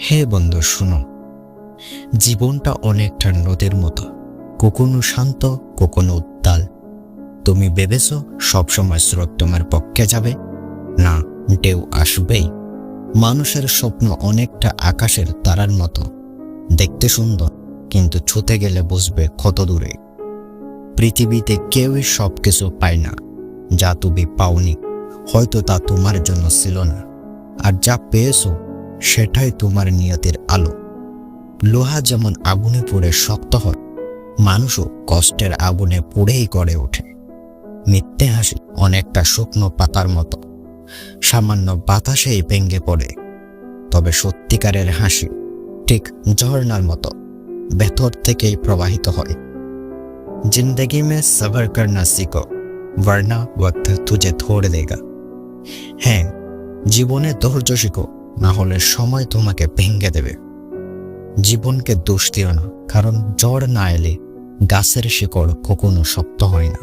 হে বন্ধু শুনো, জীবনটা অনেকটা নদীর মতো, কখনো শান্ত কখনো উত্তাল। তুমি ভেবেছ সবসময় স্রোত তোমার পক্ষে যাবে? না, ঢেউ আসবেই। মানুষের স্বপ্ন অনেকটা আকাশের তারার মতো, দেখতে সুন্দর কিন্তু ছুতে গেলে বুঝবে কত দূরে। পৃথিবীতে কেউই সবকিছু পায় না। যা তুমি পাওনি হয়তো তা তোমার জন্য ছিল না, আর যা পেয়েছো সেটাই তোমার নিয়তির আলো। লোহা যেমন আগুনে পুড়ে শক্ত হয়, মানুষও কষ্টের আগুনে পুড়েই গড়ে ওঠে। মিথ্যে হাসি অনেকটা শুকনো পাতার মতো, সামান্য বাতাসেই ভেঙে পড়ে। তবে সত্যিকারের হাসি ঠিক ঝর্ণার মতো, ভেতর থেকেই প্রবাহিত হয়। जिंदगी में सब्र करना सीखो, वरना वक्त तुझे छोड़ देगा। হ্যাঁ, জীবনে ধৈর্য শিখো, না হলে সময় তোমাকে ভেঙে দেবে। জীবনকে দোষ দিও না, কারণ ঝড় না এলে গাছের শিকড় কখনো শক্ত হয় না।